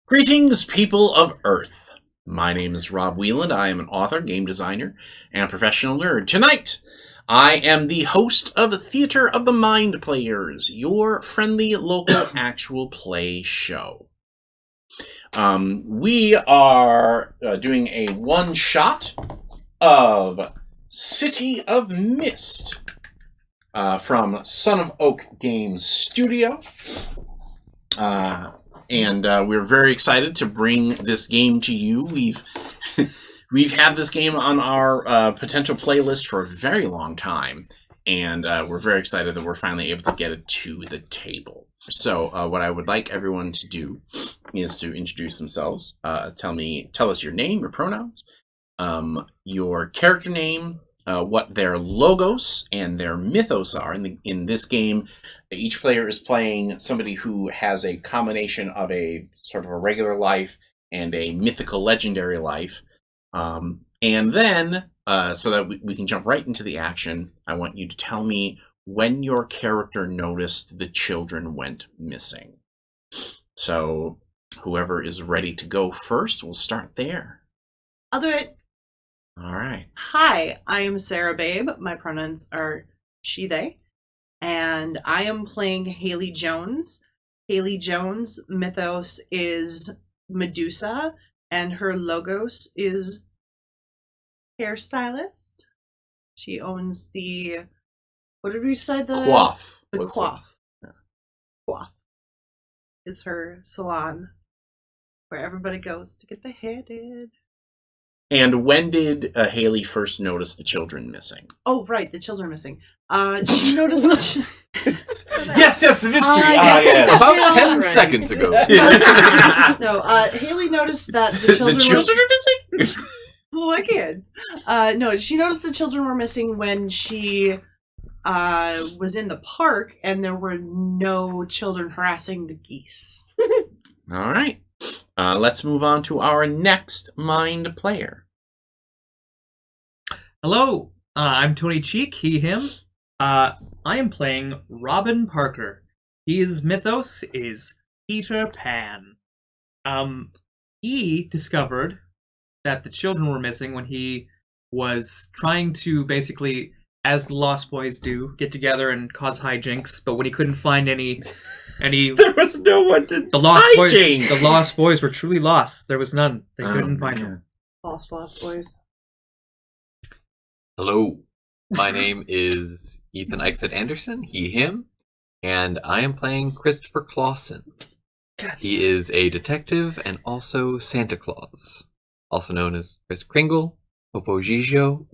Greetings, people of Earth. My name is Rob Wieland. I am an author, game designer, and a professional nerd. Tonight, I am the host of Theater of the Mind Players, your friendly local actual play show. We are doing a one-shot of City of Mist from Son of Oak Games Studio. And we're very excited to bring this game to you. We've had this game on our potential playlist for a very long time, and we're very excited that we're finally able to get it to the table. So what I would like everyone to do is to introduce themselves. Tell us your name, your pronouns, your character name, what their logos and their mythos are. In this game, each player is playing somebody who has a combination of a sort of a regular life and a mythical legendary life. And then, so that we can jump right into the action, I want you to tell me when your character noticed the children went missing. So whoever is ready to go first, we'll start there. I'll do it. All right. Hi, I am Sarah Babe. My pronouns are she, they. And I am playing Haley Jones. Haley Jones' mythos is Medusa, and her logos is hairstylist. She owns the, what did we decide? The Coif. The Coif. Yeah. Coif is her salon where everybody goes to get the hair did. And when did Haley first notice the children missing? Oh, right, the children missing. She noticed the Yes, the mystery. Yes. About 10 seconds ago. No, Haley noticed that the children are missing? Poor kids. No, she noticed the children were missing when she was in the park and there were no children harassing the geese. All right. Let's move on to our next mind player. Hello, I'm Tony Cheek, he, him. I am playing Robin Parker. His mythos is Peter Pan. He discovered that the children were missing when he was trying to basically, as the Lost Boys do, get together and cause hijinks, but when he couldn't find any there was no one to the Lost Boys were truly lost. There was none. They couldn't find them. Lost Boys. Hello, my name is Ethan Eichset Anderson, he, him, and I am playing Christopher Clausen. He is a detective and also Santa Claus, also known as Chris Kringle, Popo Gijo,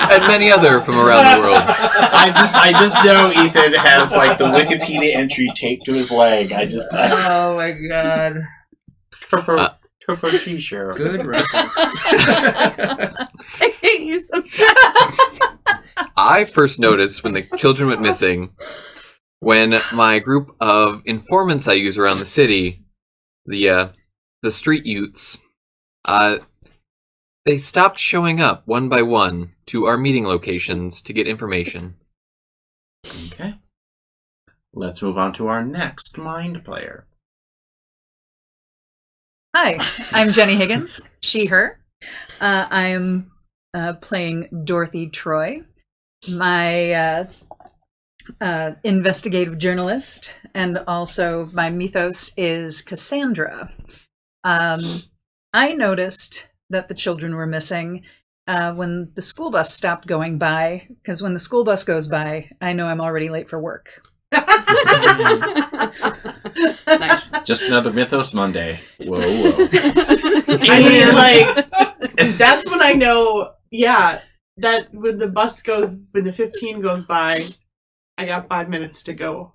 and many other from around the world. I just know Ethan has like the Wikipedia entry taped to his leg. Oh my god. Turbo T-shirt. Good reference. I hate you sometimes. I first noticed when the children went missing when my group of informants I use around the city, the street youths, they stopped showing up one by one to our meeting locations to get information. Okay. Let's move on to our next mind player. Hi, I'm Jenny Higgins, she, her. I'm playing Dorothy Troy, my investigative journalist, and also my mythos is Cassandra. I noticed that the children were missing when the school bus stopped going by, because when the school bus goes by, I know I'm already late for work. Nice. Just another Mythos Monday. Whoa, whoa. I mean, like, that's when I know, yeah, that when the 15 goes by, I got 5 minutes to go.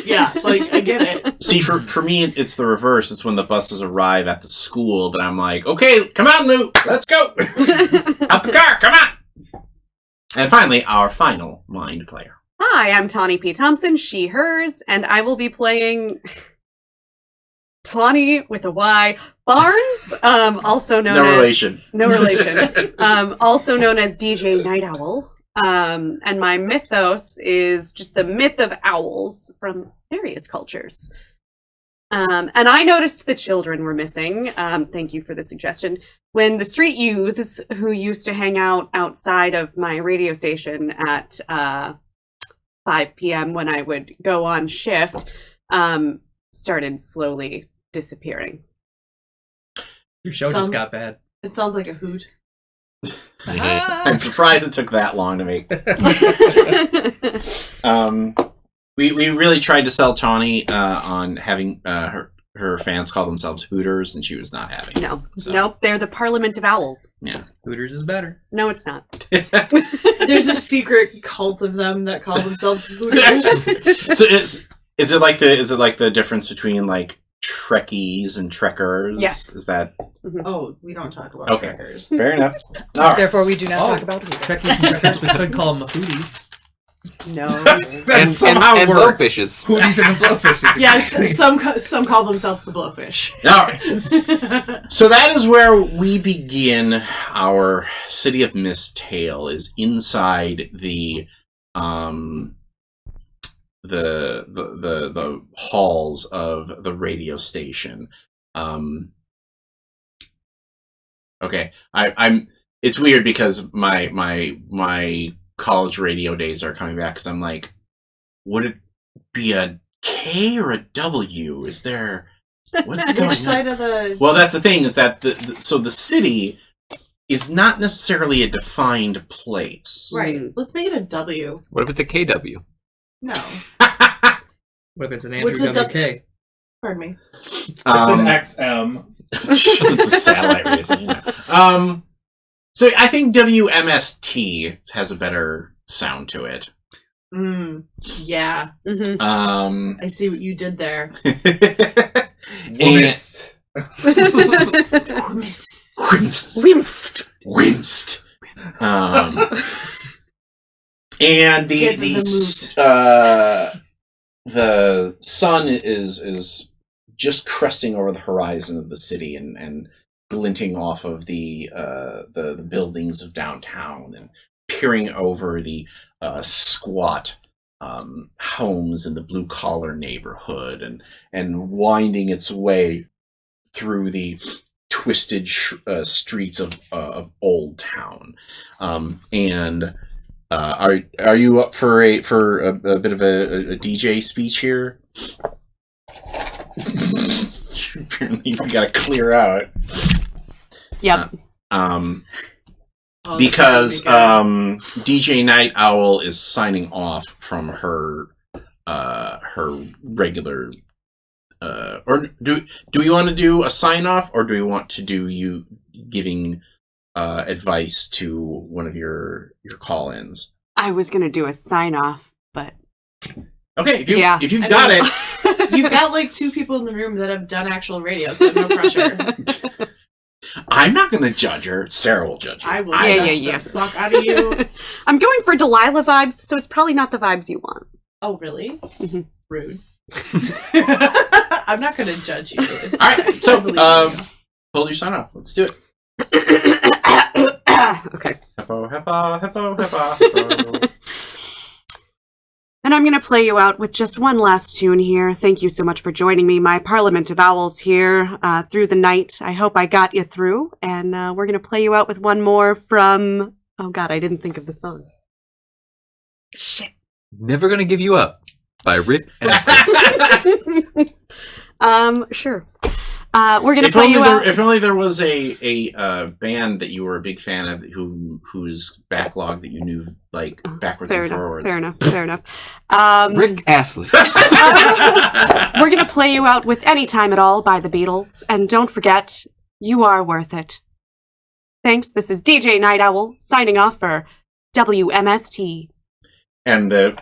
Yeah, like, I get it. See, for me, it's the reverse. It's when the buses arrive at the school that I'm like, okay, come on, Lou, let's go. Out the car, come on. And finally, our final mind player. Hi, I'm Tawny P. Thompson, she, hers, and I will be playing Tawny with a Y Barnes, also known No as relation. no relation, also known as DJ Night Owl. And my mythos is just the myth of owls from various cultures. And I noticed the children were missing. Thank you for the suggestion. When the street youths who used to hang out outside of my radio station at 5 p.m. when I would go on shift, started slowly disappearing. Your show just got bad. It sounds like a hoot. I'm surprised it took that long to make. We really tried to sell Tawny on having her fans call themselves Hooters, and she was not having it. No, So. nope, they're the Parliament of Owls. Yeah. Hooters is better. No, it's not. There's a secret cult of them that call themselves Hooters. So is it like the difference between like Trekkies and Trekkers? Yes. Is that Oh, we don't talk about okay? trekkers. Fair enough. All right. Therefore, we do not Oh. talk about Hooters. Trekkies and Trekkers, we could call them Hooties. No. That somehow and works. blowfishes. Hooties and the Blowfishes. Yes, some call themselves the Blowfish. All right. So that is where we begin our City of Mist tale. Is inside the halls of the radio station. Okay, I'm. It's weird because my college radio days are coming back because I'm like, would it be a K or a W? Is there what's going on? Which side of the... Well, that's the thing is that so the city is not necessarily a defined place. Right. Let's make it a W. What if it's a KW? No. What if it's an What's Andrew the WK? Pardon me. It's an XM. It's a satellite racing. Yeah. So I think WMST has a better sound to it. Yeah. Mm-hmm. I see what you did there. Wimst. Wimst. Wimst. And Get in the sun is just cresting over the horizon of the city and glinting off of the buildings of downtown and peering over the squat homes in the blue collar neighborhood and winding its way through the twisted streets of Old Town. And are you up for a bit of a DJ speech here? apparently we gotta clear out. Yep. Oh, Because this is gonna DJ Night Owl is signing off from her regular. Or do we want to do a sign off, or do we want to do you giving advice to one of your call-ins? I was gonna do a sign off, but Okay, if you've I got mean- it. be- You've got like 2 people in the room that have done actual radio, so no pressure. I'm not going to judge her. Sarah will judge you. I will Yeah, judge yeah. the fuck out of you. I'm going for Delilah vibes, so it's probably not the vibes you want. Oh, really? Mhm. Rude. I'm not going to judge you. It's All right, fine. so I believe in you. hold your sign off. Let's do it. Okay. Hippo, hippo, hippo, hippo, hippo. And I'm going to play you out with just one last tune here. Thank you so much for joining me. My Parliament of Owls here through the night. I hope I got you through. And we're going to play you out with one more from... Oh, God, I didn't think of the song. Shit. Never Gonna Give You Up by Rick Astley. Sure. We're going to play you out... If only there was a band that you were a big fan of whose backlog that you knew like backwards Fair and enough, forwards. fair enough, fair enough. Rick Astley. We're going to play you out with Anytime at All by the Beatles. And don't forget, you are worth it. Thanks. This is DJ Night Owl signing off for WMST. And the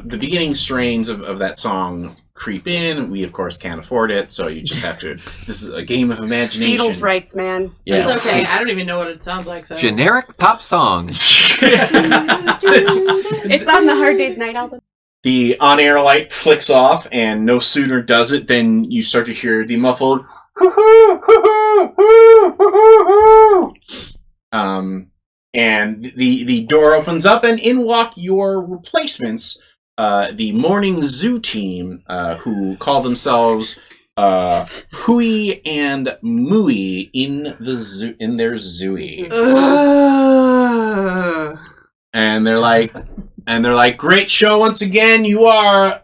beginning strains of that song creep in. We of course can't afford it, so you just have to. This is a game of imagination. Beatles rights, man. Yeah. It's okay. I don't even know what it sounds like. So Generic pop songs. It's on the Hard Day's Night album. The on-air light flicks off, and no sooner does it than you start to hear the muffled. And the door opens up, and in walk your replacements, the morning zoo team, who call themselves Hooey and Mooey in their zooey, and they're like, great show once again. You are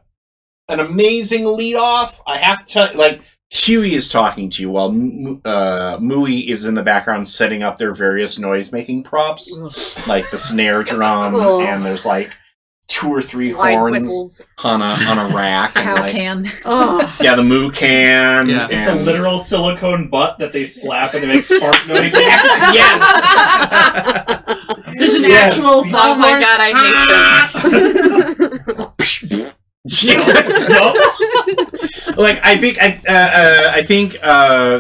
an amazing lead off. I have to like. Huey is talking to you while Mooey is in the background setting up their various noise-making props, like the snare drum, Ugh. and there's like 2 or 3 Slide horns whistles. on a rack. And Cow like, can. Oh. yeah, the moo can. Yeah. It's a and- literal silicone butt that they slap and it makes fart noise. Yes. there's an Yes. actual. Oh my god, I hate them. Yup. Like I think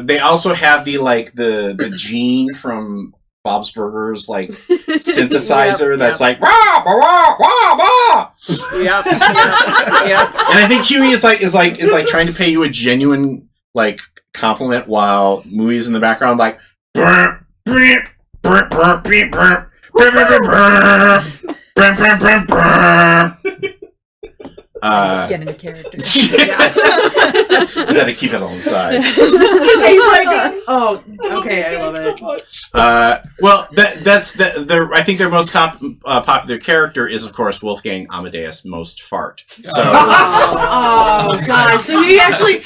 they also have the gene from Bob's Burgers like synthesizer Yep, that's yep. like rah, bah, rah, rah, bah. Yep. And I think Huey is trying to pay you a genuine like compliment while Mooey's in the background like brr, brr, brr, brr, brr, brr, brr, brr, brr, brr, brr, brr, brr. Get into character. We gotta keep it on the side. He's like, oh, okay, I love it. Well, I think their most popular character is, of course, Wolfgang Amadeus Most Fart. So Oh god! So he actually,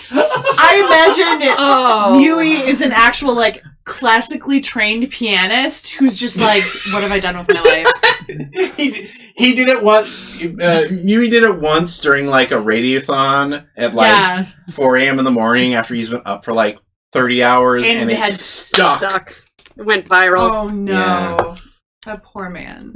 I imagine Oh. Yui is an actual like classically trained pianist who's just like, what have I done with my life? he did it once. Yui did it once during like a radiothon at like Yeah, 4 a.m. in the morning after he's been up for like 30 hours, And and it it had stuck. Stuck. Went viral. Oh no, Yeah. that poor man.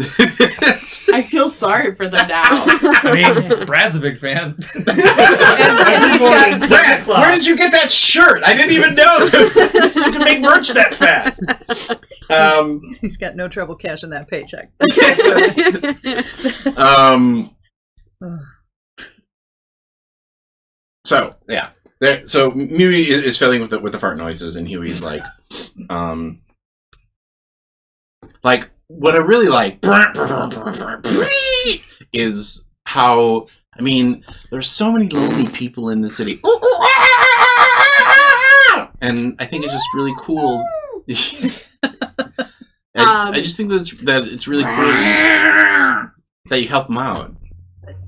I feel sorry for them now. I mean, Brad's a big fan. And he's got- Brad, where did you get that shirt? I didn't even know that you could make merch that fast. He's got no trouble cashing that paycheck. So yeah, so Mewy is filling with the fart noises, and Huey's like what I really like is how there's so many lonely people in the city, and I think it's just really cool. I just think that it's really cool that you help them out.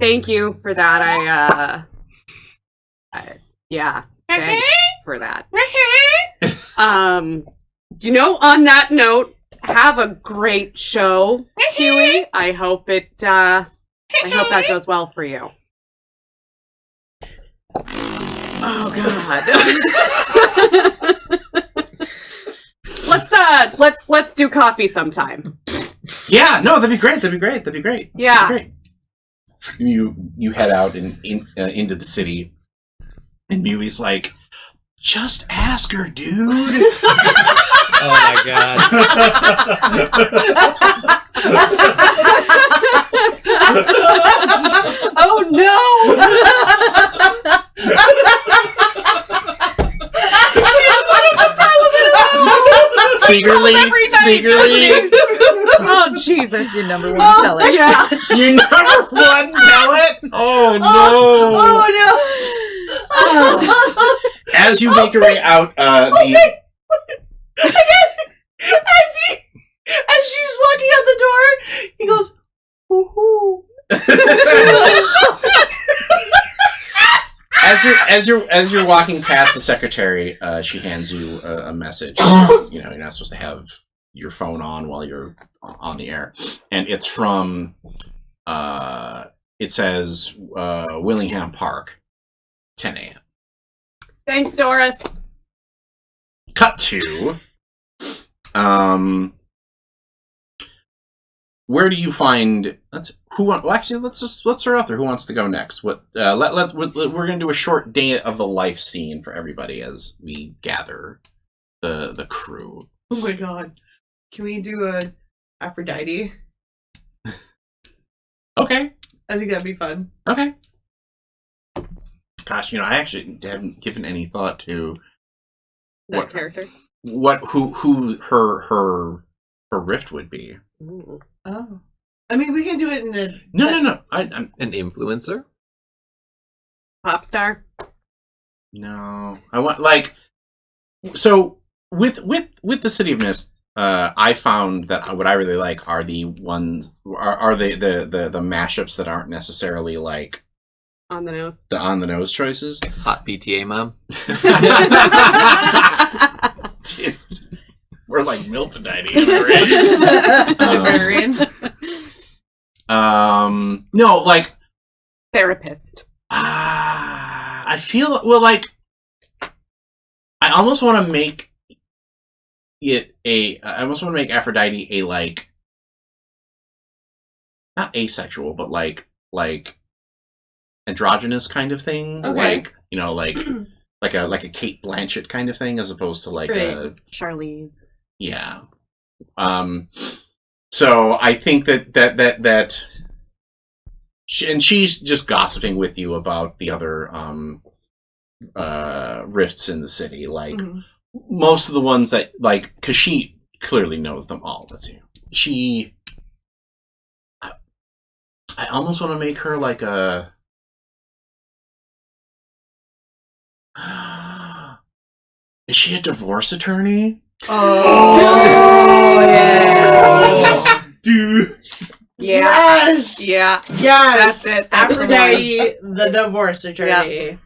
Thank you for that. Yeah. Thanks for that. On that note, have a great show, Huey. I hope that goes well for you. Oh God. Let's do coffee sometime. Yeah, no, that'd be great. Yeah. That'd be great. You head out into the city, and Mui's like, just ask her, dude. Oh my god. Oh no! Secretly. Oh Jesus! Your number one pellet. Yeah. Your number one pellet? Oh no! As you make your way out, As she's walking out the door, he goes, "Woohoo!" As you're walking past the secretary, she hands you a message. You're not supposed to have your phone on while you're on the air, and it's from. It says Willingham Park, 10 a.m. Thanks, Doris. Cut to. Where do you find? Let's start out there. Who wants to go next? We're gonna do a short day of the life scene for everybody as we gather the crew. Oh my god. Can we do a Aphrodite? Okay. I think that'd be fun. Okay. Gosh, I actually haven't given any thought to That character. who her rift would be. Ooh. Oh. I mean, we can do it in a... No. I'm An influencer? Pop star. no. I want so with the City of Mist. I found that what I really like are the ones are the mashups that aren't necessarily like On the nose. the on the nose choices. Hot PTA mom? We're like Milfadite, right? Librarian. No, like Therapist. I feel I almost want to make I almost want to make Aphrodite a like not asexual, but like androgynous kind of thing. Okay. Like like a Kate Blanchett kind of thing, as opposed to like Right. a Charlize. yeah. So I think that and she's just gossiping with you about the other rifts in the city, like. Mhm. Most of the ones that, like, because she clearly knows them all. Let's see. I almost want to make her like a. Is she a divorce attorney? Oh, yes. Dude. Yeah. Yes. Yeah. Yes. That's it. That's the one. Aphrodite, the divorce attorney.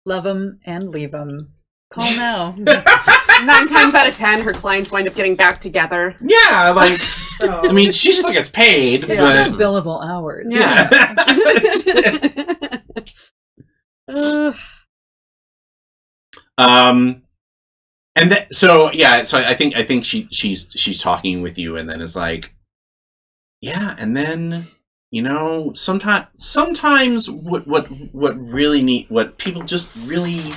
Love them and leave them. Call now. 9 times out of 10, her clients wind up getting back together. Yeah, like Oh. I mean, she still gets paid, It's but still billable hours. yeah. And then so I think she's talking with you, and then is like, yeah, and then sometimes what people just really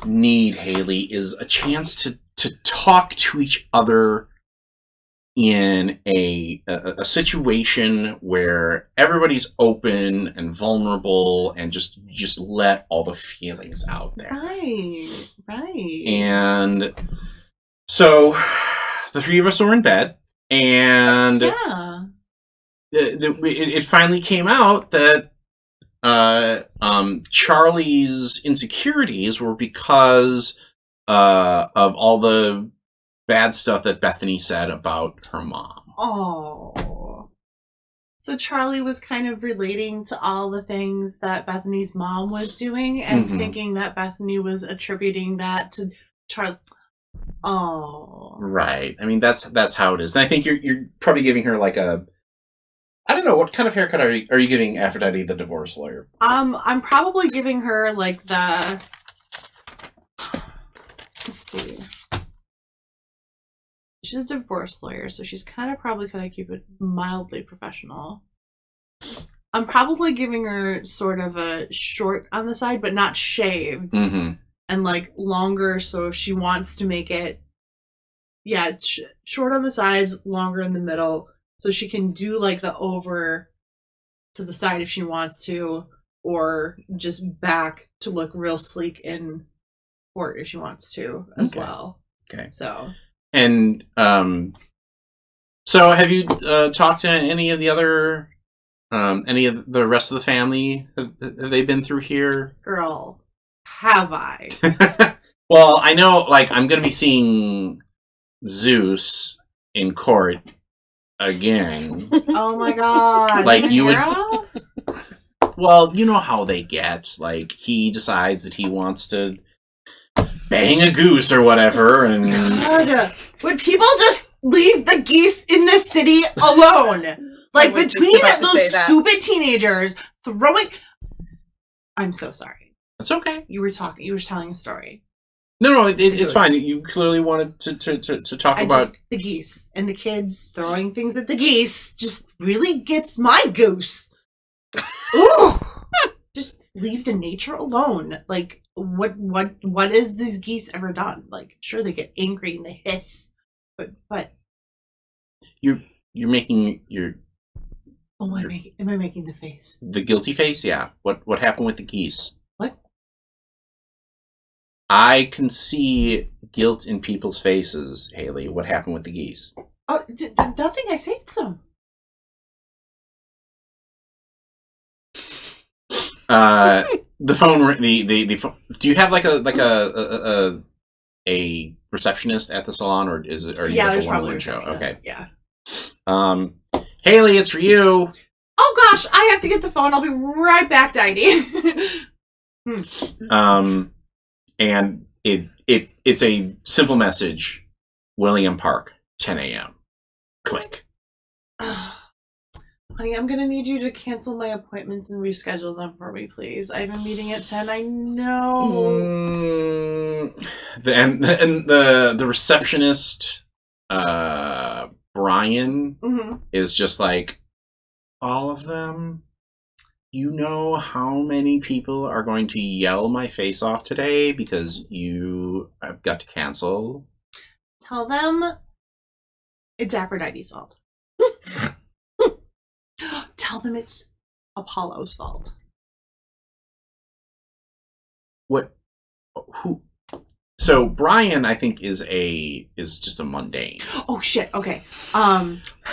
need, Haley, is a chance to talk to each other in a situation where everybody's open and vulnerable and just let all the feelings out there. Right. And so the three of us were in bed, and Yeah. it finally came out that Charlie's insecurities were because of all the bad stuff that Bethany said about her mom. Oh. So Charlie was kind of relating to all the things that Bethany's mom was doing and Mhm. thinking that Bethany was attributing that to Charlie. Oh. Right. I mean, that's how it is. And I think you're probably giving her like a, I don't know, what kind of haircut are you giving Aphrodite, the divorce lawyer? I'm probably giving her like the. Let's see. She's a divorce lawyer, so she's kind of probably going to keep it mildly professional. I'm probably giving her sort of a short on the side, but not shaved, Mm-hmm. and like longer. So if she wants to make it, yeah, it's short on the sides, longer in the middle, so she can do like the over to the side if she wants to, or just back to look real sleek in court if she wants to as Okay. well. Okay. So. And so have you talked to any of the other, any of the rest of the family? Have they been through here? Girl, have I? Well, I know, like, I'm going to be seeing Zeus in court again. Oh my god. Like, you would- Nahara? Well, you know how they get. Like, he decides that he wants to bang a goose or whatever, and God, would people just leave the geese in the city alone? Like, was just between about to say those that. stupid teenagers throwing. I'm so sorry. it's okay. You were telling a story. No, it's goose. fine. You clearly wanted to talk about. The geese and the kids throwing things at the geese just really gets my goose. Ooh! Just leave the nature alone. Like, what has these geese ever done? Like, sure, they get angry and they hiss, but You're making your oh, am I making the face? the guilty face. Yeah. What happened with the geese? What? I can see guilt in people's faces, Haley. What happened with the geese? Oh, nothing. I said so. The phone. The phone. Do you have like a receptionist at the salon, or is it? Or Yeah, like there's a probably one-woman show? Okay. Yeah. Haley, it's for you. Oh gosh, I have to get the phone. I'll be right back, Diney. And it's a simple message. William Park, 10 a.m. Click. Honey, I'm gonna need you to cancel my appointments and reschedule them for me, please. I have a meeting at 10. I know. And the receptionist, Brian, Mm-hmm. is just like, all of them. You know how many people are going to yell my face off today because you have got to cancel? Tell them it's Aphrodite's fault. Tell them it's Apollo's fault. What? Who? So Brian, I think, is just a mundane. Oh shit. Okay.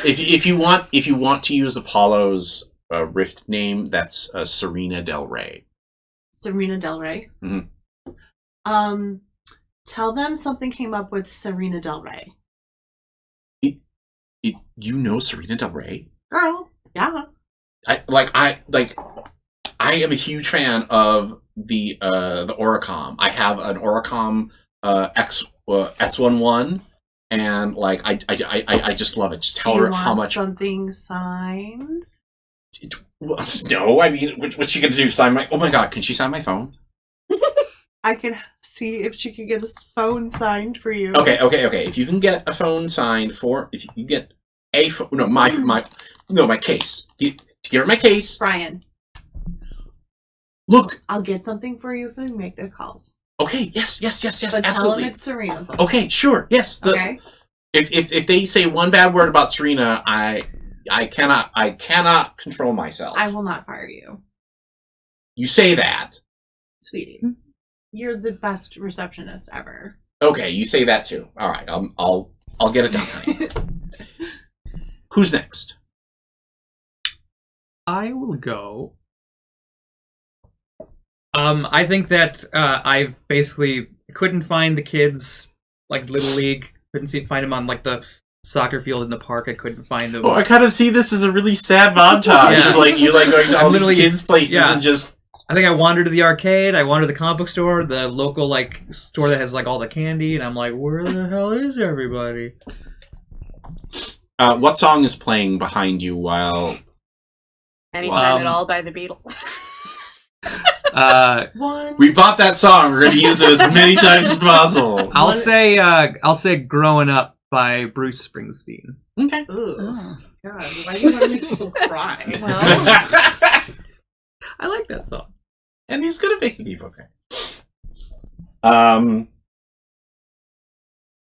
If you want to use Apollo's Rift name, that's Serena Del Rey. Serena Del Rey. Mhm. Tell them something came up with Serena Del Rey. You know Serena Del Rey? Girl. Yeah. I am a huge fan of the Oricom. I have an Oricom X11, and like I just love it. Just tell Do you her how want much. something signed? Well, no, I mean, what's she gonna do? Sign my? Oh my god, can she sign my phone? I can see if she could get a phone signed for you. Okay. If you can get a phone signed if you get a phone, my case. Give her my case. Brian, Look. I'll get something for you if we make the calls. Okay. Yes. But tell Absolutely. them it's Serena's. Okay. Sure. Yes. Okay. If they say one bad word about Serena, I cannot control myself. I will not fire you, You say that. sweetie. You're the best receptionist ever. Okay, you say that too. All right, I'll get it done, honey. Who's next? I will go. I think that I've basically couldn't find the kids like Little League. Couldn't find them on like the soccer field in the park. I couldn't find them. Oh, I kind of see this as a really sad montage. Yeah. You like going to all these Literally- kids' places yeah. and just. I think I wandered to the arcade. I wandered to the comic book store, the local like store that has like all the candy, and I'm like, where the hell is everybody? What song is playing behind you while? Anytime at all by the Beatles. One. We bought that song. We're going to use it as many times as possible. I'll say "Growing Up" by Bruce Springsteen. Okay. Ugh. Oh. God, why do you want to make people cry? Well, I like that song. And he's going to make people cry.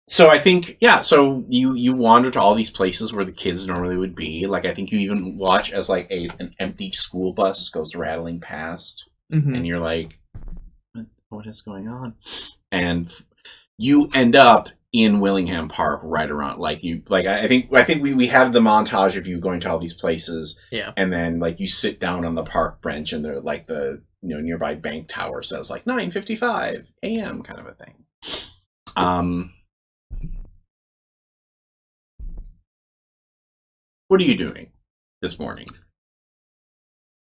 So I think, yeah, so you wander to all these places where the kids normally would be. Like, I think you even watch as, like, an empty school bus goes rattling past. Mm-hmm. And you're like, what is going on? And you end up in Willingham Park right around, I think we have the montage of you going to all these places. Yeah. And then, like, you sit down on the park bench and the nearby bank tower says, like, 9:55 a.m. kind of a thing. What are you doing this morning?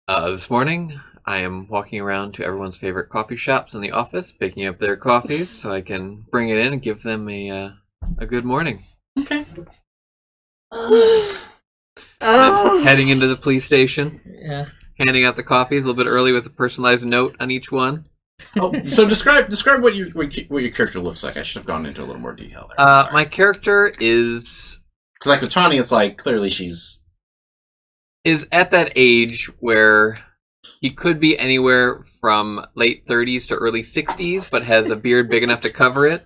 This morning, I am walking around to everyone's favorite coffee shops in the office, picking up their coffees so I can bring it in and give them a good morning. Okay. Heading into the police station, Yeah. handing out the coffees a little bit early with a personalized note on each one. Oh, so describe what your character looks like. I should have gone into a little more detail there. Sorry. My character is Like with Tawny, it's like clearly she's at that age where he could be anywhere from late 30s to early 60s, but has a beard big enough to cover it.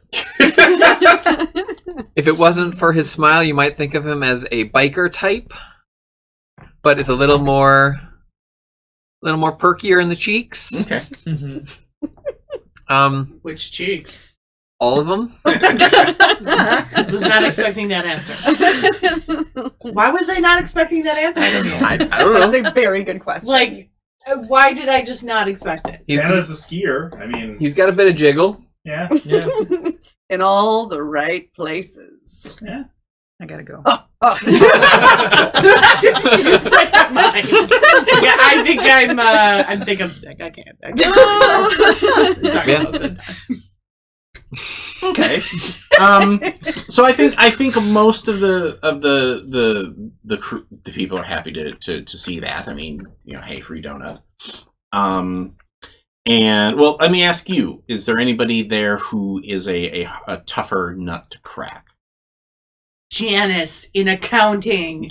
If it wasn't for his smile, you might think of him as a biker type, but it's a little more perkier in the cheeks. okay. Mm-hmm. Which cheeks? All of them. Was not expecting that answer. Why was I not expecting that answer? I don't know. I don't know. That's a very good question. Like, why did I just not expect it? Santa's a skier. I mean, He's got a bit of jiggle. yeah. in all the right places. I gotta go. Yeah, I think I'm sick. I can't. Sorry, Yeah. Wilson. Okay. So I think most of the people are happy to see that. I mean, hey, free donut. And well, let me ask you: is there anybody there who is a tougher nut to crack? Janice in accounting.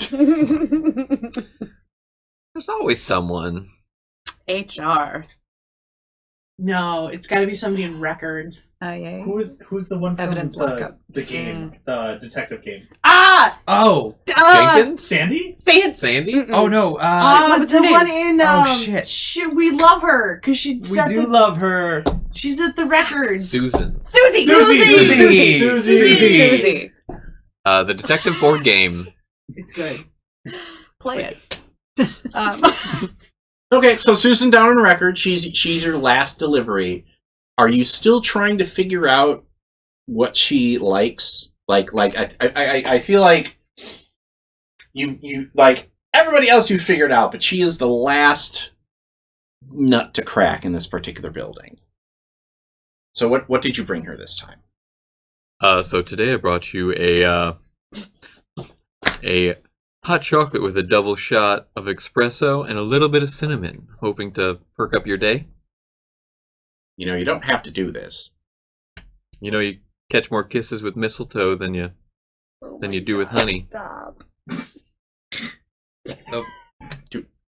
There's always someone. HR. No, it's got to be somebody in records. Yeah. Who's the one from Evidence lockup. the game, the detective game? Ah, Oh, Jenkins? Sandy? Sandy? Mm-mm. oh no. what was the her name? one in. Oh, shit. We love her because she. We do love her. She's at the records. Susan. Susie. Susie. The detective board game. It's good. Play it. Okay, so Susan down on record. She's your last delivery. Are you still trying to figure out what she likes? I feel like you like everybody else you figured out, but she is the last nut to crack in this particular building. So what did you bring her this time? So today I brought you a hot chocolate with a double shot of espresso and a little bit of cinnamon, hoping to perk up your day. You don't have to do this. You catch more kisses with mistletoe than you do with honey. Stop.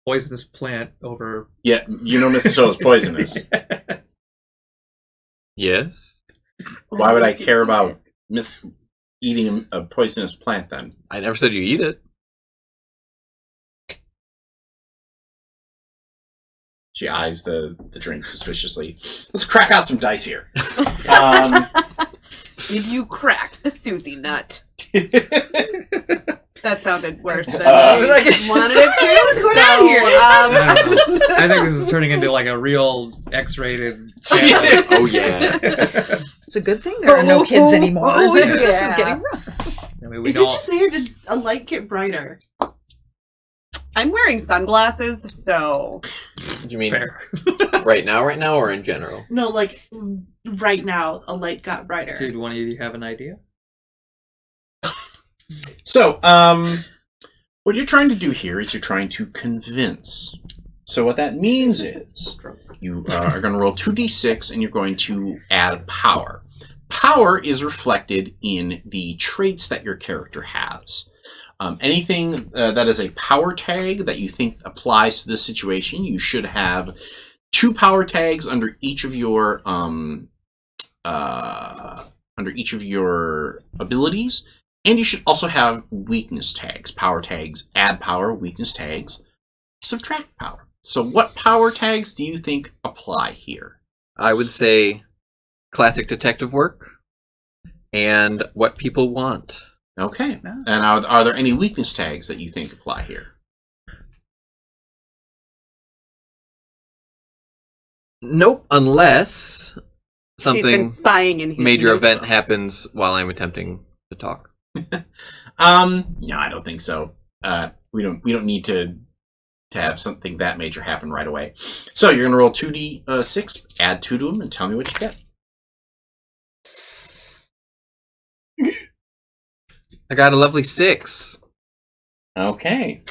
Poisonous plant over. Yeah, mistletoe is poisonous. Yes? Why would I care about eating a poisonous plant then? I never said you eat it. She eyes the drink suspiciously. Let's crack out some dice here. Did you crack the Susie nut? That sounded worse than Uh, I wanted it to. What's going on here? I don't know. I think this is turning into like a real X-rated. Oh yeah. It's a good thing there are no kids anymore. Oh, This is yeah. getting rough. I mean, we Is it don't. just me, or did a light get brighter? I'm wearing sunglasses, so Do you mean Fair. right now, or in general? No, like right now, a light got brighter. Did one of you have an idea? So, what you're trying to do here is you're trying to convince. So what that means is you are going to roll 2d6 and you're going to add power. Power is reflected in the traits that your character has. Anything that is a power tag that you think applies to this situation, you should have 2 power tags under each of your abilities, and you should also have weakness tags. Power tags add power, weakness tags subtract power. So what power tags do you think apply here? I would say classic detective work and what people want. Okay. Oh. And are there any weakness tags that you think apply here? Nope, unless she's something been spying in his major event notebook. happens while I'm attempting to talk. No, I don't think so. We don't need to have something that major happen right away. So you're gonna roll 2d6, add 2 to them, and tell me what you get. I got a lovely 6. Okay.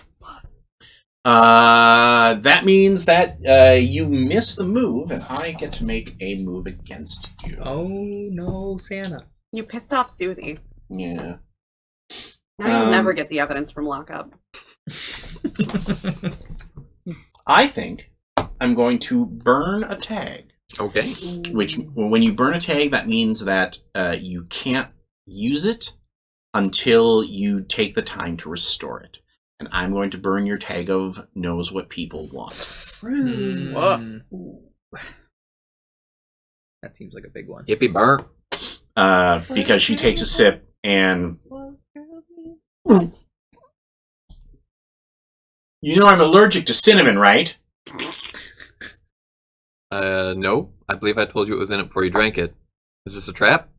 That means that you miss the move, and I get to make a move against you. Oh no, Santa. You pissed off Susie. Yeah. Now you'll never get the evidence from lockup. I think I'm going to burn a tag. Okay. Which, when you burn a tag, that means that you can't use it until you take the time to restore it. And I'm going to burn your tag of knows what people want. Mm. That seems like a big one. Yippee burn. Because she takes a sip and... You know I'm allergic to cinnamon, right? No. I believe I told you it was in it before you drank it. Is this a trap?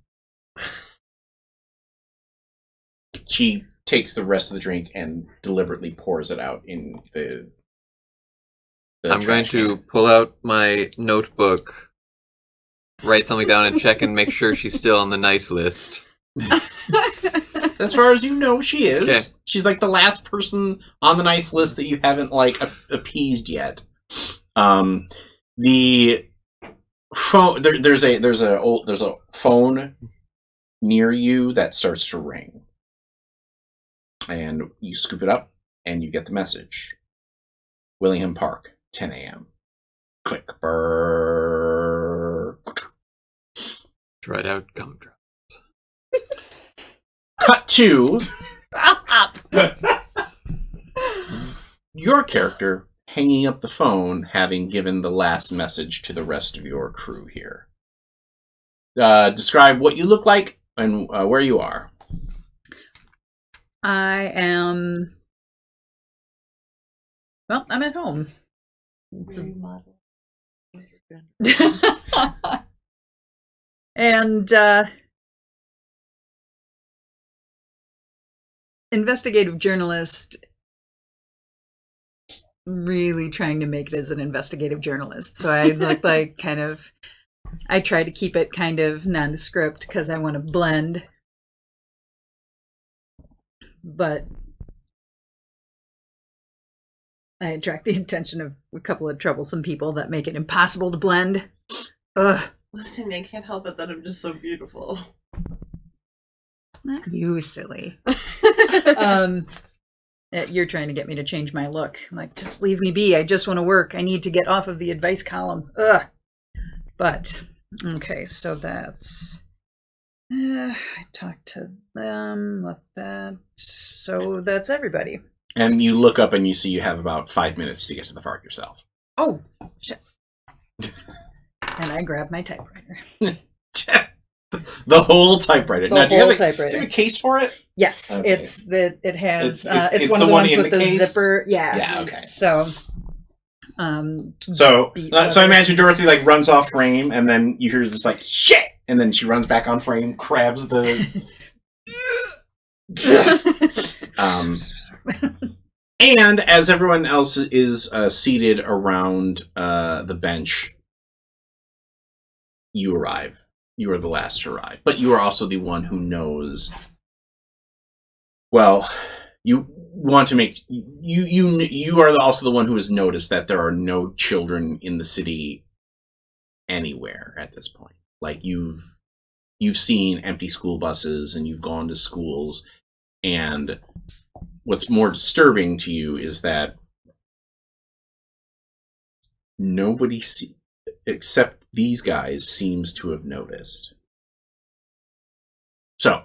She takes the rest of the drink and deliberately pours it out in the I'm going trash to can. pull out my notebook, write something down, and check and make sure she's still on the nice list. As far as you know, she is. Okay. She's like the last person on the nice list that you haven't like appeased yet. The phone there's a phone near you that starts to ring, and you scoop it up and you get the message. Willingham Park, 10 a.m. Click. Brrr. Dried out gumdrops. Cut to Stop! your character hanging up the phone, having given the last message to the rest of your crew here. Describe what you look like and where you are. I am. Well, I'm at home. And investigative journalist, really trying to make it as an investigative journalist. So I look like I try to keep it kind of nondescript because I want to blend. But I attract the attention of a couple of troublesome people that make it impossible to blend. Ugh. Listen, I can't help it that I'm just so beautiful. Not you, silly. You're trying to get me to change my look. I'm like, just leave me be. I just want to work. I need to get off of the advice column. Ugh. But, okay, so that's... I talked to them, left that. So that's everybody. And you look up and you see you have about 5 minutes to get to the park yourself. Oh, shit. And I grab my typewriter. The whole typewriter. The Now, do you whole have typewriter. a case for it? Yes, Okay. it has It's one the of the one ones in with the the case? zipper. Yeah. Yeah, okay. So So Beat I leather. imagine Dorothy like runs off frame, and then you hear this like shit, and then she runs back on frame, grabs the And as everyone else is seated around the bench, you arrive. You are the last to arrive, but you are also the one who knows. Well, you want to make you are also the one who has noticed that there are no children in the city anywhere at this point. Like you've seen empty school buses and you've gone to schools, and what's more disturbing to you is that nobody except these guys seems to have noticed. So,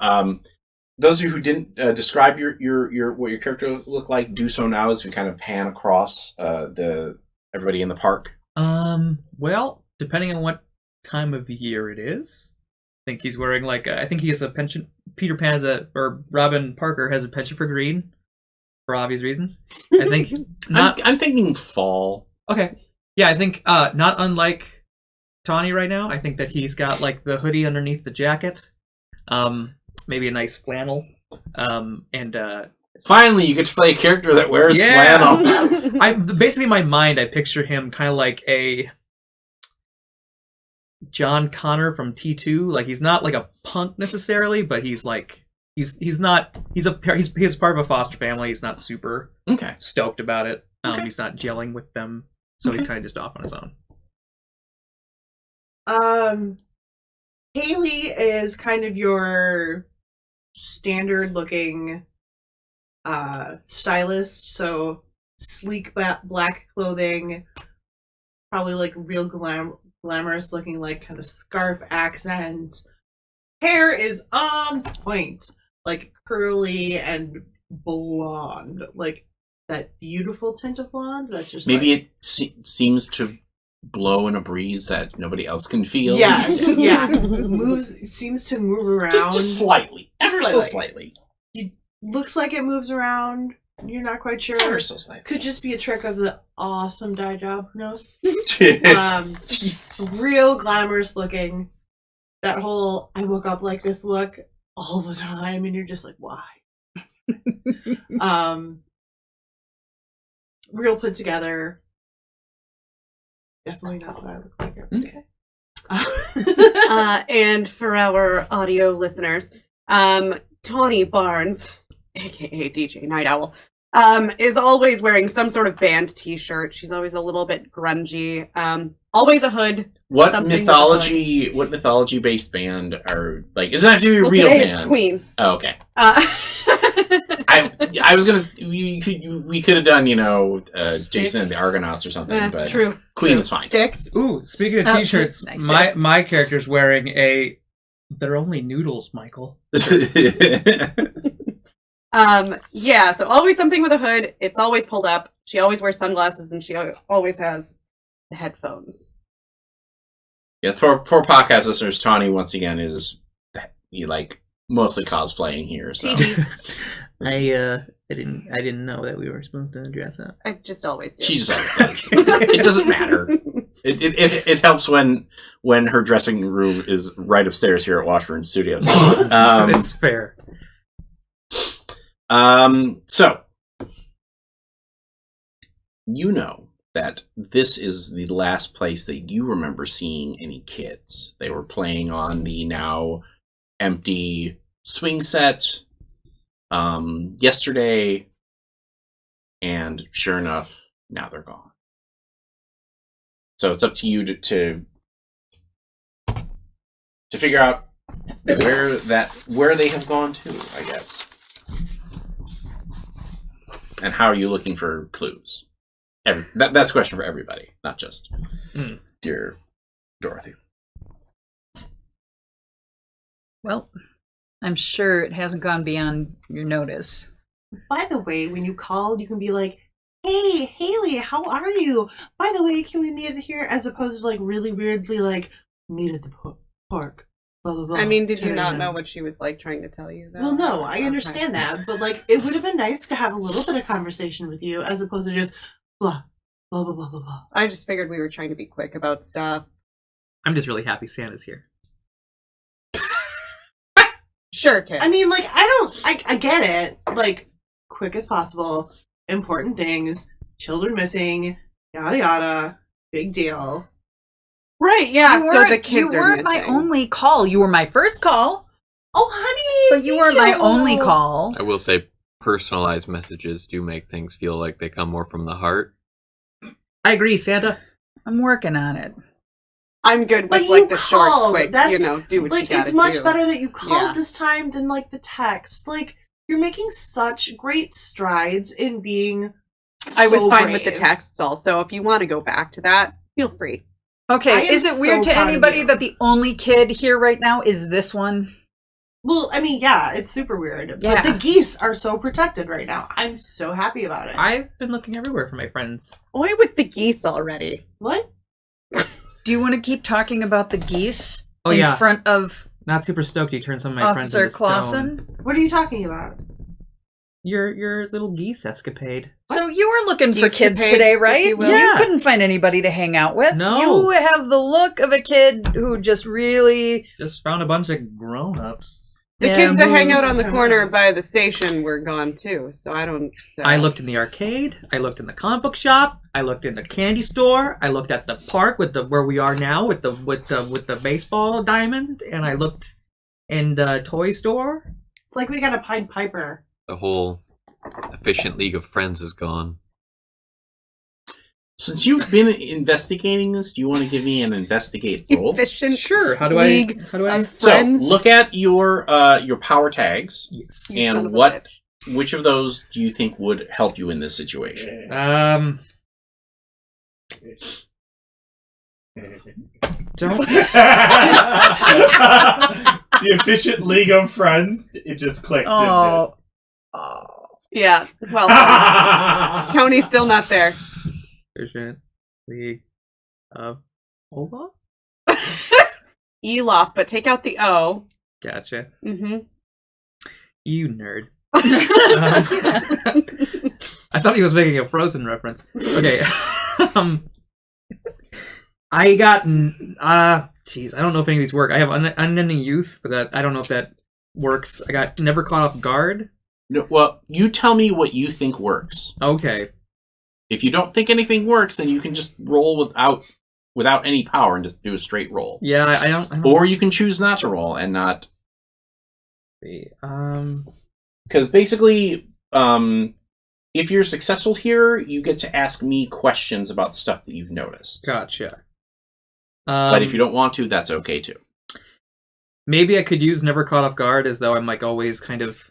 those of you who didn't describe your what your character looked like, do so now as we kind of pan across everybody in the park. Well, depending on what time of year it is, I think he's wearing I think he has a penchant. Peter Pan or Robin Parker has a penchant for green, for obvious reasons. I think I'm thinking fall. Okay, yeah, I think not unlike Tawny right now. I think that he's got the hoodie underneath the jacket, maybe a nice flannel, and finally you get to play a character that wears flannel. Basically in my mind I picture him kind of like a John Connor from T2. He's not like a punk necessarily, but he's part of a foster family. He's not super stoked about it. He's not gelling with them, so he's kind of just off on his own. Haley is kind of your standard looking stylist, so sleek black clothing, probably real glamorous looking, kind of scarf accent. Hair is on point, curly and blonde, that beautiful tint of blonde. That's just maybe it seems to blow in a breeze that nobody else can feel. Yes, yeah. Seems to move around just slightly, ever so slightly. Looks like it moves around. You're not quite sure. Ever so slightly. Could just be a trick of the awesome dye job. Who knows? Real glamorous looking. That whole I woke up like this look all the time, and you're just like, why? Real put together. Definitely not what I look like every day. And for our audio listeners, Tawny Barnes, aka DJ Night Owl, is always wearing some sort of band t-shirt. She's always a little bit grungy. Always a hood. What mythology based band are it doesn't have to be a real today band. It's Queen. Oh, okay. I was gonna we could have done Jason and the Argonauts or something, but true. Queen is fine. Sticks. Ooh, speaking of t-shirts, nice. my character's wearing a "They're only noodles, Michael." Yeah, so always something with a hood. It's always pulled up. She always wears sunglasses, and she always has the headphones. Yes, for podcast listeners, Tawny once again is mostly cosplaying here. So I didn't know that we were supposed to dress up. I just always do. She just always does. It doesn't matter. It helps when her dressing room is right upstairs here at Washburn Studios. It's fair. So that this is the last place that you remember seeing any kids. They were playing on the now empty swing set yesterday, and sure enough, now they're gone. So it's up to you to figure out where they have gone to, I guess. And how are you looking for clues? That's a question for everybody, not just dear Dorothy. Well, I'm sure it hasn't gone beyond your notice. By the way, when you called, you can be like, "Hey, Haley, how are you? By the way, can we meet here?" As opposed to really weirdly meet at the park. Blah, blah, blah. I mean, did you not know what she was trying to tell you? Though? Well, no, I understand that, but it would have been nice to have a little bit of conversation with you, as opposed to just blah, blah, blah, blah, blah, blah. I just figured we were trying to be quick about stuff. I'm just really happy Santa's here. Sure, kid. I mean, like, I get it. Like, quick as possible, important things, children missing, yada yada, big deal. Right, yeah, You so weren't- the kids you are weren't missing. my only call. You were my first call, Oh, honey! but you weren't my only call. I will say personalized messages do make things feel like they come more from the heart. I agree, Santa. I'm working on it. I'm good But with, you like, the short, called. quick, That's, do what you Like, gotta it's much do. better that you called Yeah. this time than, like, the text. Like, you're making such great strides in being I was so fine with the brave. texts also. If you want to go back to that, feel free. I Okay, am is it weird so to proud of anybody you. that the only kid here right now is this one? Well, I mean, yeah, it's super weird. Yeah. But the geese are so protected right now. I'm so happy about it. I've been looking everywhere for my friends. Why with the geese already? What? Do you want to keep talking about the geese Oh, in yeah. front of Not super stoked you turned some of my friends Officer into stone. Clausen? What are you talking about? Your little geese escapade. So you were looking for kids Geese-capade, today, if right? you will. You Yeah. couldn't find anybody to hang out with. No. You have the look of a kid who just really... Just found a bunch of grown-ups. The Yeah, kids that hang move. out on the corner by the station were gone too, so I don't. I looked in the arcade. I looked in the comic book shop. I looked in the candy store. I looked at the park with the where we are now with the baseball diamond, and I looked in the toy store. It's like we got a Pied Piper. The whole efficient League of Friends is gone. Since you've been investigating this, do you want to give me an investigate roll? efficient. Sure. How do League I? How do I? of So friends. look at your power tags. Yes. You son and of a what- bitch. Which of those do you think would help you in this situation? Don't. The efficient League of Friends. It just clicked. Oh. Yeah. Well, Didn't it? Tony's still not there. Efficient League of. Hold on. Elof, but take out the O. Gotcha. Mm-hmm. You nerd. I thought he was making a Frozen reference. Okay. I got jeez, I don't know if any of these work. I have unending youth, but that I don't know if that works. I got never caught off guard. No, well, you tell me what you think works. Okay. If you don't think anything works, then you can just roll without any power and just do a straight roll. Yeah, I don't Or you can choose not to roll and not, see. because basically, if you're successful here, you get to ask me questions about stuff that you've noticed. Gotcha. But if you don't want to, that's okay too. maybe I could use never caught off guard as though I'm like always kind of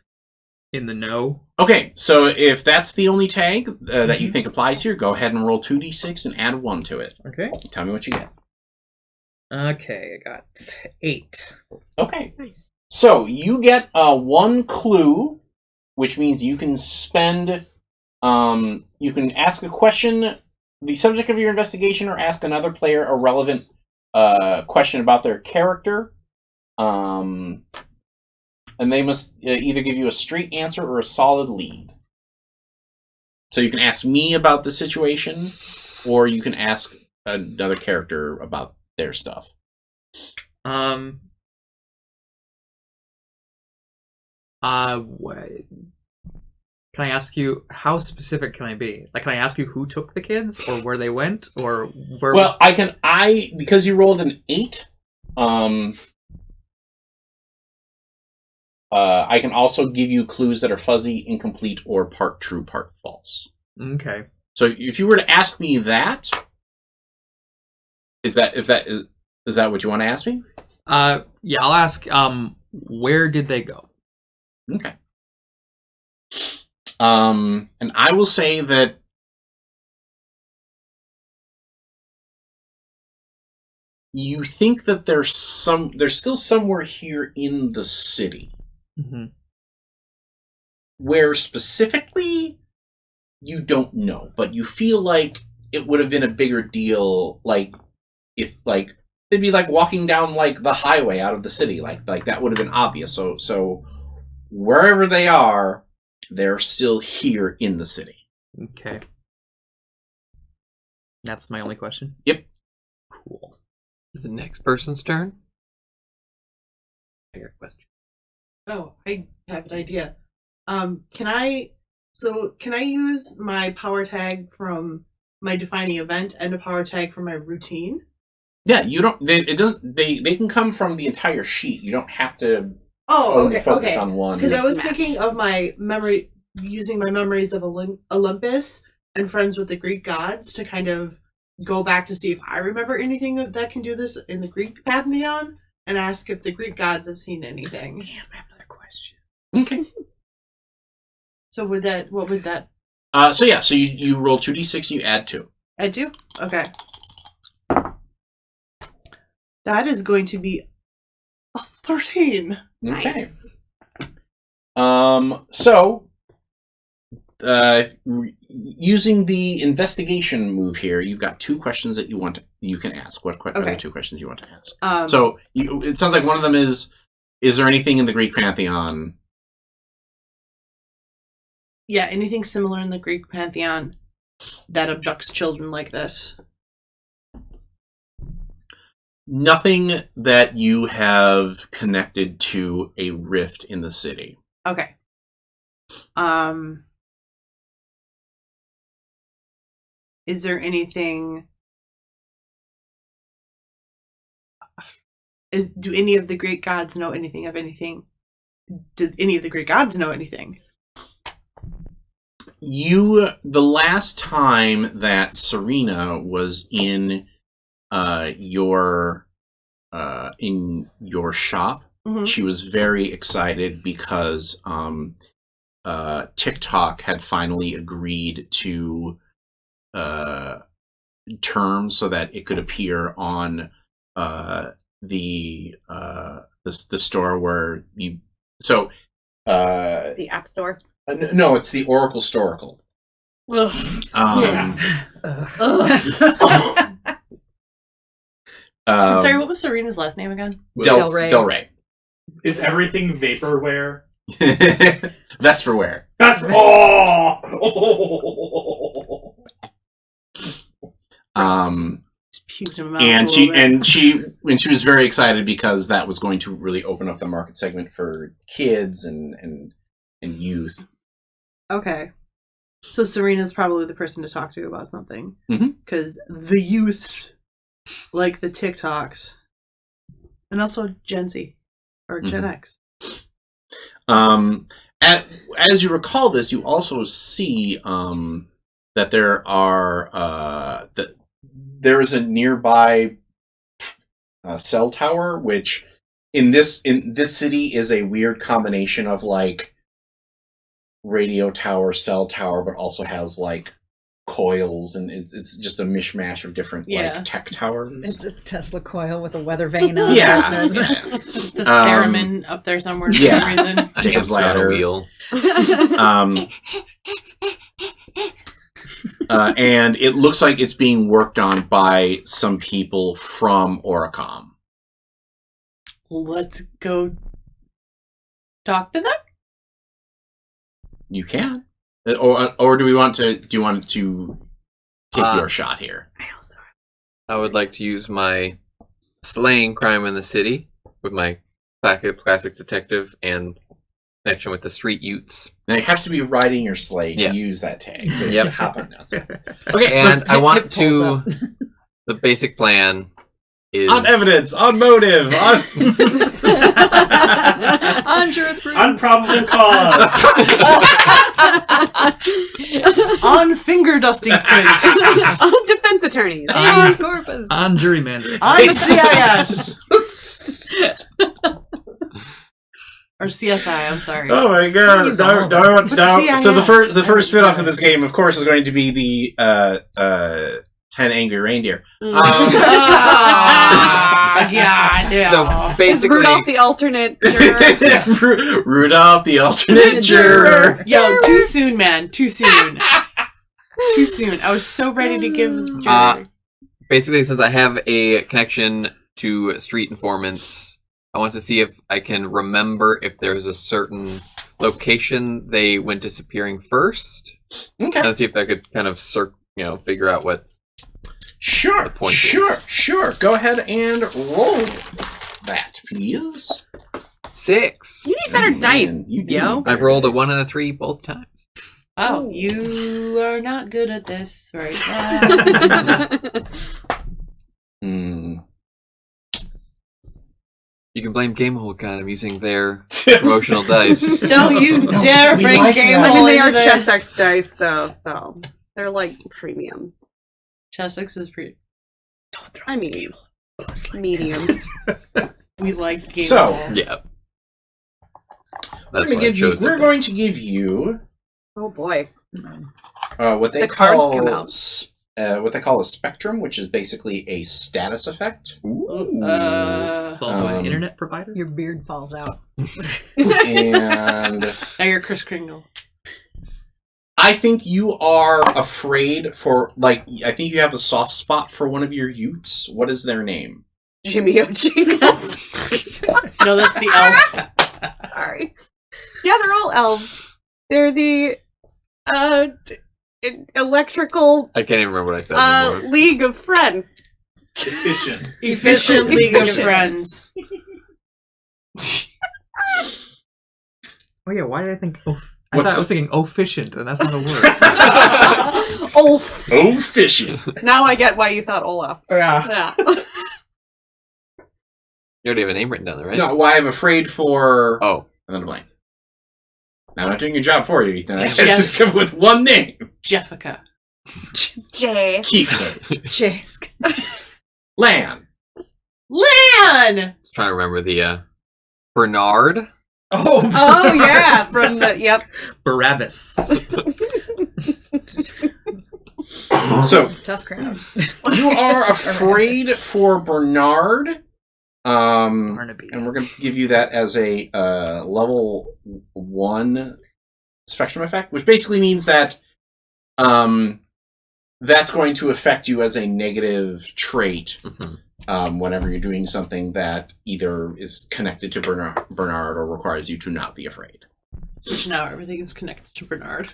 in the know. Okay, so if that's the only tag that you think applies here, go ahead and roll 2d6 and add 1 to it. Okay. Tell me what you get. Okay, I got 8. Okay. So you get 1 clue, which means you can spend, you can ask a question, the subject of your investigation, or ask another player a relevant question about their character. And they must either give you a straight answer or a solid lead. So you can ask me about the situation, or you can ask another character about their stuff. What? Can I ask you, how specific can I be? Like, can I ask you who took the kids, or where they went, or where? Well, because you rolled an 8, I can also give you clues that are fuzzy, incomplete, or part true, part false. Okay. So if you were to ask me that, is that what you want to ask me? Yeah, I'll ask. Where did they go? Okay. And I will say that you think that there's still somewhere here in the city. Mm-hmm. Where specifically, you don't know, but you feel like it would have been a bigger deal, like if like they'd be like walking down like the highway out of the city, like that would have been obvious. So wherever they are, they're still here in the city. Okay. That's my only question. Yep. Cool. Is the next person's turn? I got a question. Oh, I have an idea. Can I use my power tag from my defining event and a power tag from my routine? Yeah, you don't. It doesn't. They can come from the entire sheet. You don't have to Oh, only okay, focus okay. on one. Because I was Match. thinking of my memory, using my memories of Olympus and Friends with the Greek Gods to kind of go back to see if I remember anything that can do this in the Greek pantheon, and ask if the Greek gods have seen anything. Damn, I have another question. Okay. So what would that So you roll 2d6. You add 2. add to? Okay. That is going to be a 13. Okay. Nice. So, using the investigation move here, you've got 2 questions that you can ask. What are the Okay. 2 questions you want to ask? So It sounds like one of them is there anything in the Greek pantheon? yeah, anything similar in the Greek pantheon that abducts children like this? Nothing that you have connected to a rift in the city. Okay. Is there anything? Do any of the Greek gods know anything of anything? Did any of the Greek gods know anything? The last time that Serena was in your shop, Mhm. she was very excited because TikTok had finally agreed to terms so that it could appear on the store where you. So The App Store. no, it's the Oracle Storacle. I'm sorry, what was Serena's last name again? Del Rey. Del Rey. Is everything vaporware? Vesperware. That's Just puked him out And a she little bit. she was very excited because that was going to really open up the market segment for kids and youth. Okay. So Serena's probably the person to talk to about something. Mhm. Because the youths like the TikToks. And also Gen Z. Or Gen X. As you recall this, you also see that there are that there is a nearby cell tower, which in this city is a weird combination of like radio tower, cell tower, but also has like coils, and it's just a mishmash of different Yeah. like tech towers. It's a Tesla coil with a weather vane on Yeah, it. yeah. The theremin up there somewhere for yeah. some reason. A Jacob's hamster on a ladder. wheel. And it looks like it's being worked on by some people from Oricom. Let's go talk to them. You can, or do we want to? Do you want to take your shot here? I would like to use my slaying crime in the city with my classic detective and connection with the street youths. Now you have to be riding your sleigh to Yeah. use that tag. So Yep. hop on now. Okay, And I want it pulls to. The basic plan is on evidence, on motive, on On jurisprudence. on probable cause. On finger dusting print. On defense attorneys. Habeas corpus. On jury mandate. On CIS. Or CSI, I'm sorry. Oh my god! Use all of them. So the CIS. first spin-off of this game, of course, is going to be the 10 Angry Reindeer. Yeah. so basically. Rudolph the alternate juror. Rudolph the alternate juror. Yo, too soon, man. Too soon. Too soon. I was so ready to give juror. Basically, since I have a connection to street informants, I want to see if I can remember if there's a certain location they went disappearing first, Okay. and see if I could kind of figure out what. Sure. point Sure. Go ahead and roll that, please. 6. You need better Man, dice, you do yo. need better I've rolled a dice. 1 and a 3 both times. Oh, you are not good at this right now. Hmm. You can blame Gamehold God. I'm using their promotional dice. Don't you dare we bring like Game that. I mean, they Boy are into this. Chessex dice, though, so they're like premium. Chessex is pretty. I mean, medium. We like Game So, Boy. Yeah. We're That's going why I to give you. chose We're it. going to give you Oh boy. what they The cards come call out. what they call a spectrum, which is basically a status effect. It's also an Um, internet provider. Your beard falls out. And Now you're Kris Kringle. I think you are afraid for, like, I think you have a soft spot for one of your Utes. What is their name? Jimmy O'Jingus. No, that's the elf. Sorry. Yeah, they're all elves. They're the electrical I can't even remember what I said anymore. League of Friends. Efficient. Efficient League of Friends. Oh yeah, why did I think? Oh, I What's thought I the- was thinking efficient, and that's not a word. Olf. Oh, fishing. Now I get why you thought Olaf. Yeah. Yeah. You already have a name written down there, right? No, why I'm afraid for. Oh. And then a blank. Now, I'm not doing your job for you, Ethan. I Yes. just come up with one name. Jeffica. Jay. Keith. Jask. Lan. Lan! Trying to remember the Bernard. Oh. Oh yeah, from the yep. Barabbas. So, Tough crowd. you are afraid for Bernard. Barnaby. And we're going to give you that as a level 1 spectrum effect, which basically means that that's going to affect you as a negative trait whenever you're doing something that either is connected to Bernard or requires you to not be afraid. Which now everything is connected to Bernard.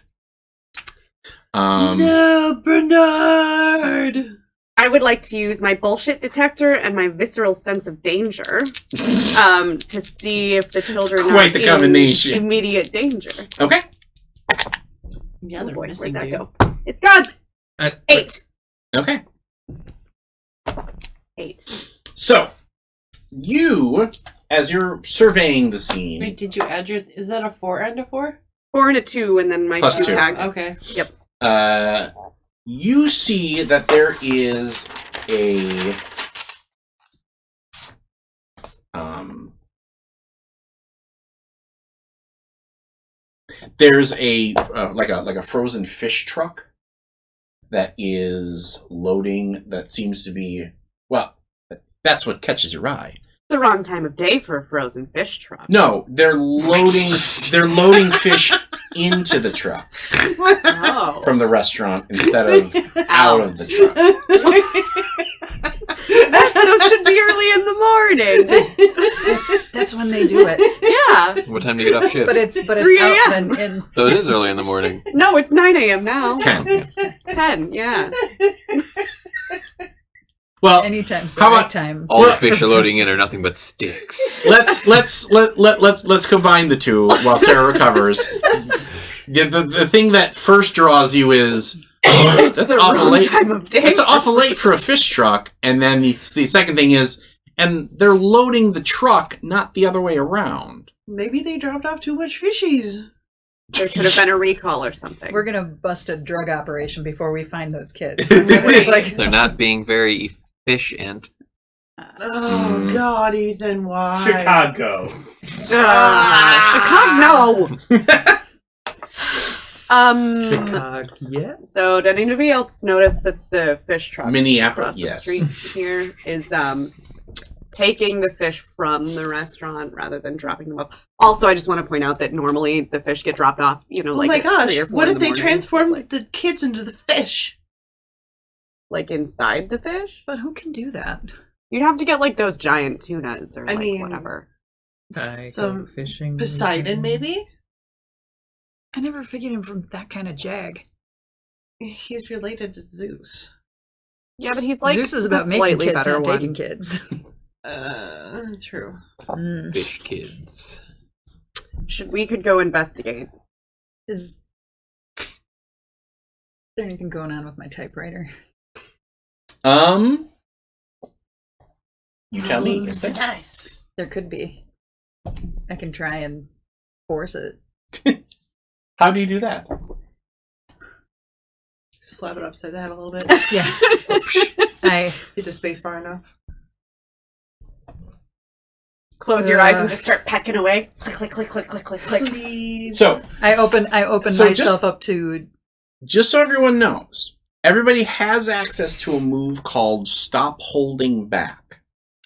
No, Bernard! I would like to use my bullshit detector and my visceral sense of danger to see if the children Quite are the combination. in immediate danger. Okay. Yeah, Oh they're boy, missing where'd that you. go? It's gone. 8. Okay. 8. So, you, as you're surveying the scene, Wait, did you add your... Is that a 4 and a 4? 4 and a 2, and then my Plus 2 2. tags. Okay. you see that there is a there's a like a frozen fish truck that is loading. That seems to be, well, that's what catches your eye. The wrong time of day for a frozen fish truck. No, they're loading fish into the truck Oh. from the restaurant instead of out of the truck. Those should be early in the morning. That's when they do it. Yeah. What time do you get off shift? But it's 3 out a.m. in So it is early in the morning. No, it's 9 a.m. now. 10. 10, yeah. Well, anytime. So How right about- time. All the fish are loading in are nothing but sticks. let's combine the two while Sarah recovers. The thing that first draws you is that's the awful wrong late. time of day. That's awful late for a fish truck. And then the second thing is, and they're loading the truck, not the other way around. Maybe they dropped off too much fishies. There should have been a recall or something. We're gonna bust a drug operation before we find those kids. It's like They're not being very efficient. Oh, Mm. God, Ethan, why? Chicago. Chicago, no. Chicago. Yes. So did anybody else notice that the fish truck Minneapolis, across the yes. street here is taking the fish from the restaurant rather than dropping them off? Also, I just want to point out that normally the fish get dropped off, you know, Oh like my at gosh, 3 or 4 what in if the they morning, transformed like, the kids into the fish? like inside the fish? but who can do that? You'd have to get like those giant tunas or I like mean, whatever. Some fishing. Poseidon, maybe? I never figured him from that kind of jag. He's related to Zeus. Yeah, but he's like Zeus is the about making slightly kids, better not one. taking kids. True. Fish kids. We could go investigate. Is there anything going on with my typewriter? You tell me. Is there? Nice. There could be. I can try and force it. How do you do that? Slap it upside the head a little bit. Yeah. I Hit the space bar enough. Close your eyes and just start pecking away. Click, click, click, click, click, click, click. Please. So, open So myself up to just so everyone knows, everybody has access to a move called Stop Holding Back,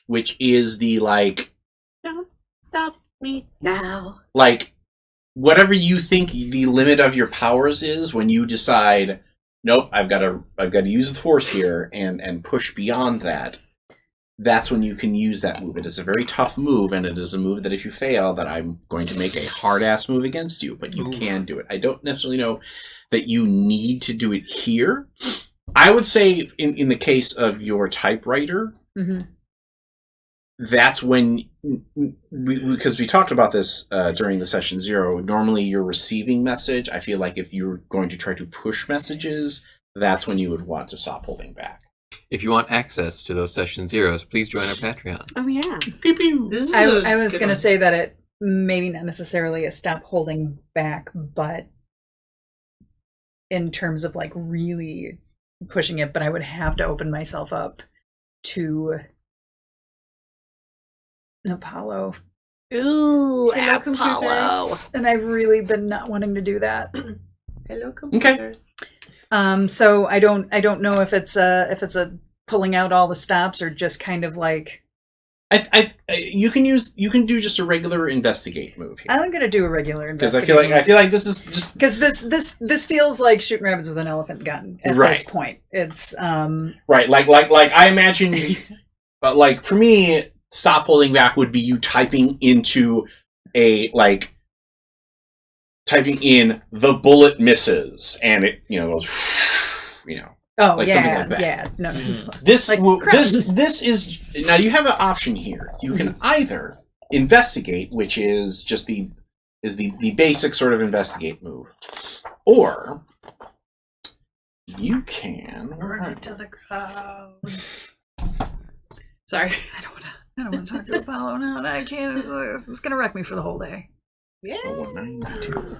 which is the Don't stop me now. whatever you think the limit of your powers is when you decide, nope, I've got to use the force here and push beyond that. That's when you can use that move. It is a very tough move, and it is a move that if you fail, that I'm going to make a hard-ass move against you, but you can do it. I don't necessarily know that you need to do it here. I would say in the case of your typewriter, that's when, because we talked about this during the session 0, normally you're receiving message. I feel like if you're going to try to push messages, that's when you would want to stop holding back. If you want access to those session 0s, please join our Patreon. Oh, yeah. Pew pew. This is I was good going to one. say that it maybe not necessarily a stop holding back, but in terms of really pushing it, but I would have to open myself up to Apollo. Ooh, Hello, computer. Apollo. And I've really been not wanting to do that. Hello, computer. So I don't know if it's a pulling out all the stops or just kind of You can do just a regular investigate move here. I'm gonna do a regular Because investigation. I feel like this is just because this feels like shooting rabbits with an elephant gun at Right. this point. It's right. Like I imagine, but for me, stop holding back would be you typing into typing in the bullet misses and it goes oh like yeah, something like that. yeah, no, This Like will, crap. this is now you have an option here. You can either investigate, which is just the basic sort of investigate move, or you can Run into the crowd. Sorry. I don't want to talk to Apollo now. I can't. It's gonna wreck me for the whole day. Yeah. 192.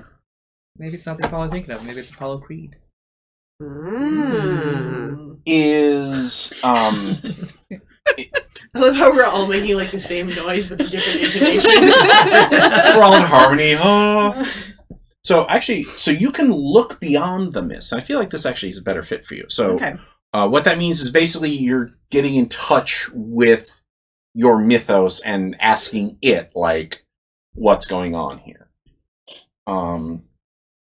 Maybe it's not the Apollo I'm thinking of. Maybe it's Apollo Creed. Is I love how we're all making the same noise but different intonation. we're all in harmony. Huh? So you can look beyond the mist. And I feel like this actually is a better fit for you. So Okay. what that means is basically you're getting in touch with your mythos and asking it what's going on here.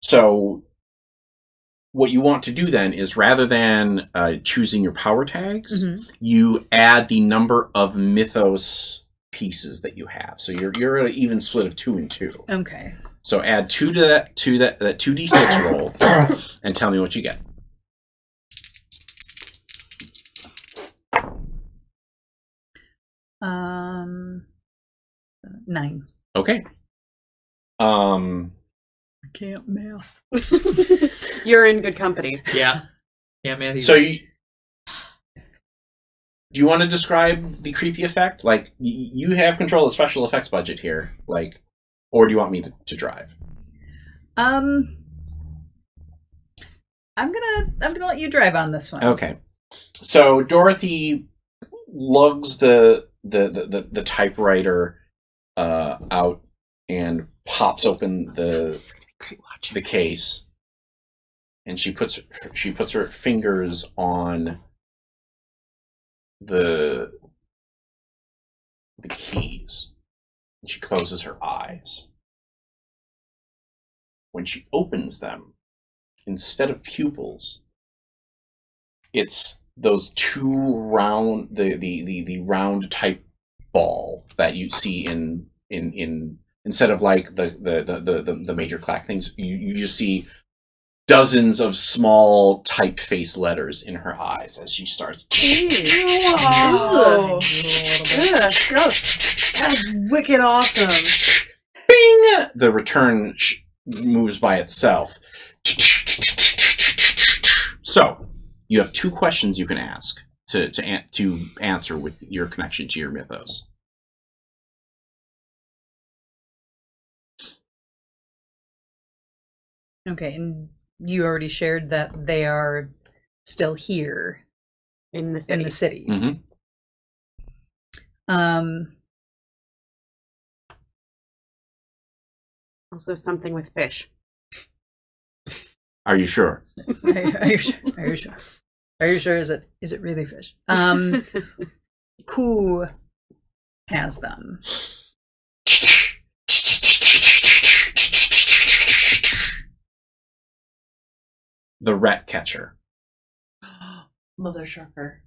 So what you want to do then is rather than choosing your power tags, you add the number of mythos pieces that you have. So you're at an even split of 2 and 2. Okay. So add 2 to that 2d6 roll and tell me what you get. Um, 9. Okay. I can't math. You're in good company. Yeah. Yeah, man. So do you want to describe the creepy effect? You have control of the special effects budget here, or do you want me to drive? I'm gonna let you drive on this one. Okay. So Dorothy lugs the typewriter out and pops open the case, and she puts her fingers on the keys, and she closes her eyes. When she opens them, instead of pupils, it's those 2 round the round type ball that you see in instead of the major clack things, you just see dozens of small typeface letters in her eyes as she starts. Oh, Ugh, gross. that's wicked awesome. Bing! The return moves by itself. So, you have 2 questions you can ask to answer with your connection to your mythos. Okay, and you already shared that they are still here In the in city. the city. Mm-hmm. Also something with fish. Are you sure? Are you sure? Are you sure? Are you sure? Is it really fish? Who has them? The rat catcher. Mother Sharker.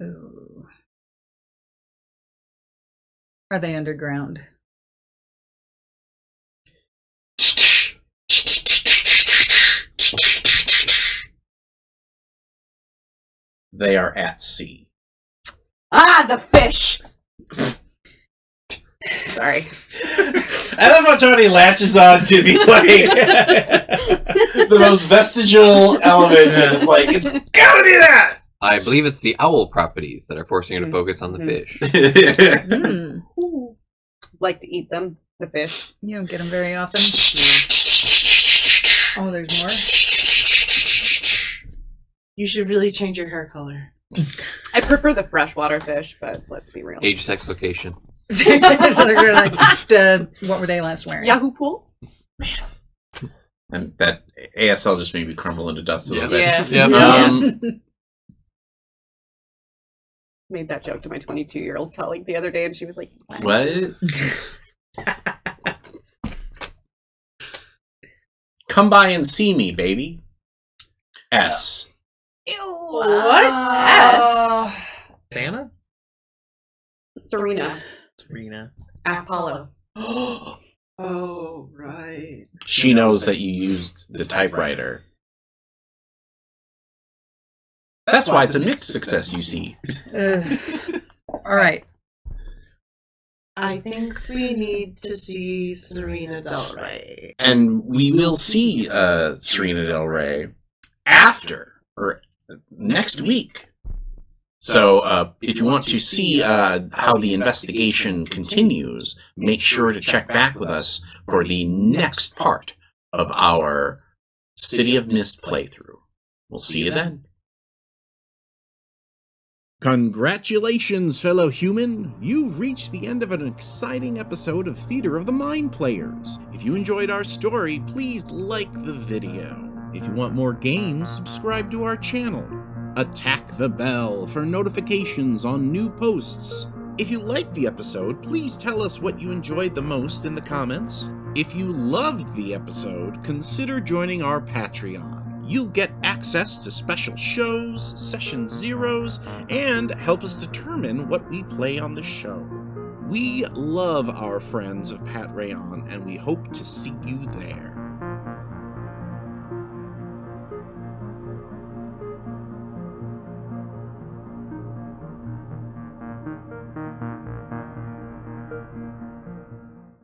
Ooh. Are they underground? They are at sea. Ah, the fish! Sorry. I love how Tony latches on to the the most vestigial element, and it's like, it's gotta be that! I believe it's the owl properties that are forcing you to focus on the fish. Like to eat them, the fish. You don't get them very often. Oh, there's more. You should really change your hair color. I prefer the freshwater fish, but let's be real. Age, sex, location. So they're like, what were they last wearing? Yahoo Pool? And that ASL just made me crumble into dust a little bit. Yeah. Yep. Made that joke to my 22-year-old colleague the other day, and she was like, What? Come by and see me, baby. S. What? S? Santa? Serena. Serena. Ask Hollow. Oh, right. She knows that you used the typewriter. That's why it's a mixed success, you see. All right. I think we need to see Serena Del Rey. And we will see Serena Del Rey after, or next week. So if you want to see how the investigation continues, make sure to check back with us for the next part of our City of Mist playthrough. We'll see you then. Congratulations, fellow human! You've reached the end of an exciting episode of Theater of the Mind Players. If you enjoyed our story, please like the video. If you want more games, subscribe to our channel. Attack the bell for notifications on new posts. If you liked the episode, please tell us what you enjoyed the most in the comments. If you loved the episode, consider joining our Patreon. You'll get access to special shows, session zeros, and help us determine what we play on the show. We love our friends of Pat Rayon, and we hope to see you there.